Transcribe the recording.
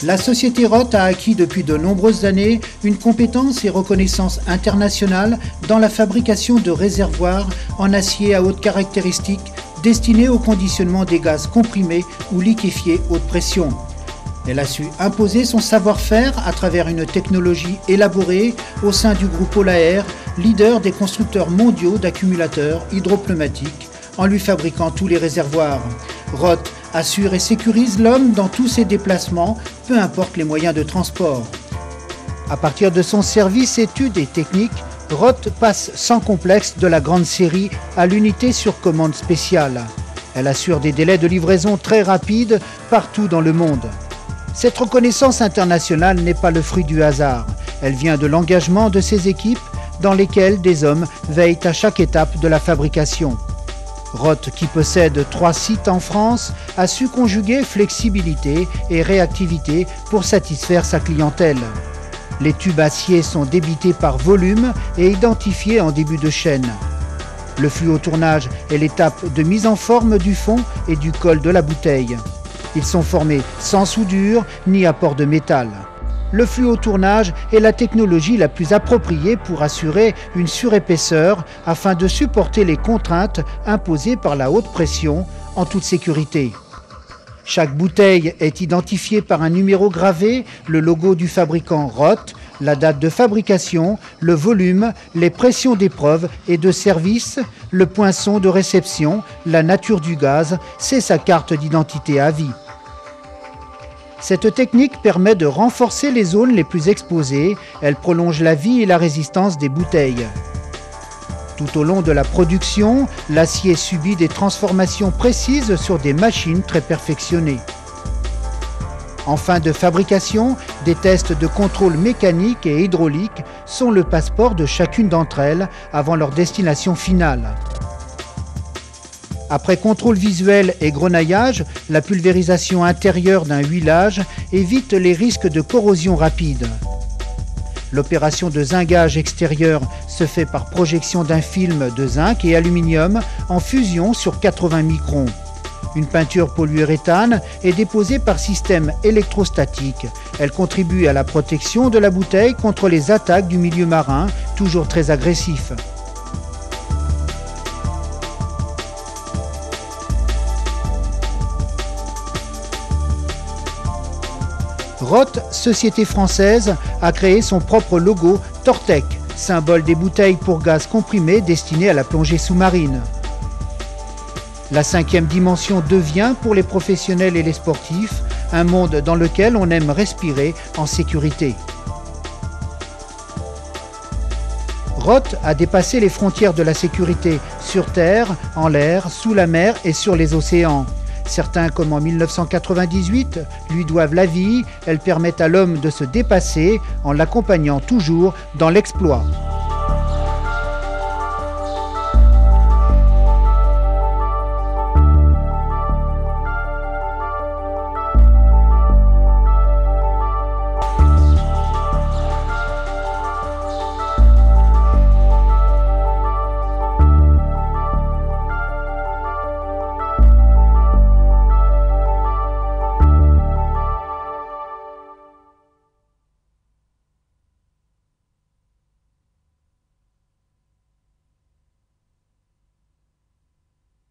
La société Roth a acquis depuis de nombreuses années une compétence et reconnaissance internationale dans la fabrication de réservoirs en acier à haute caractéristique destinés au conditionnement des gaz comprimés ou liquéfiés haute pression. Elle a su imposer son savoir-faire à travers une technologie élaborée au sein du groupe Olaer, leader des constructeurs mondiaux d'accumulateurs hydropneumatiques, en lui fabriquant tous les réservoirs. Roth assure et sécurise l'homme dans tous ses déplacements, peu importe les moyens de transport. À partir de son service études et techniques, Roth passe sans complexe de la grande série à l'unité sur commande spéciale. Elle assure des délais de livraison très rapides partout dans le monde. Cette reconnaissance internationale n'est pas le fruit du hasard. Elle vient de l'engagement de ses équipes dans lesquelles des hommes veillent à chaque étape de la fabrication. Roth, qui possède 3 sites en France, a su conjuguer flexibilité et réactivité pour satisfaire sa clientèle. Les tubes acier sont débités par volume et identifiés en début de chaîne. Le flux au tournage est l'étape de mise en forme du fond et du col de la bouteille. Ils sont formés sans soudure ni apport de métal. Le flux au tournage est la technologie la plus appropriée pour assurer une surépaisseur afin de supporter les contraintes imposées par la haute pression en toute sécurité. Chaque bouteille est identifiée par un numéro gravé, le logo du fabricant Roth, la date de fabrication, le volume, les pressions d'épreuve et de service, le poinçon de réception, la nature du gaz, c'est sa carte d'identité à vie. Cette technique permet de renforcer les zones les plus exposées, elle prolonge la vie et la résistance des bouteilles. Tout au long de la production, l'acier subit des transformations précises sur des machines très perfectionnées. En fin de fabrication, des tests de contrôle mécanique et hydraulique sont le passeport de chacune d'entre elles avant leur destination finale. Après contrôle visuel et grenaillage, la pulvérisation intérieure d'un huilage évite les risques de corrosion rapide. L'opération de zingage extérieur se fait par projection d'un film de zinc et aluminium en fusion sur 80 microns. Une peinture polyuréthane est déposée par système électrostatique. Elle contribue à la protection de la bouteille contre les attaques du milieu marin, toujours très agressif. Roth, société française, a créé son propre logo Tortec, symbole des bouteilles pour gaz comprimé destinées à la plongée sous-marine. La 5e dimension devient, pour les professionnels et les sportifs, un monde dans lequel on aime respirer en sécurité. Roth a dépassé les frontières de la sécurité sur terre, en l'air, sous la mer et sur les océans. Certains, comme en 1998, lui doivent la vie. Elles permettent à l'homme de se dépasser en l'accompagnant toujours dans l'exploit.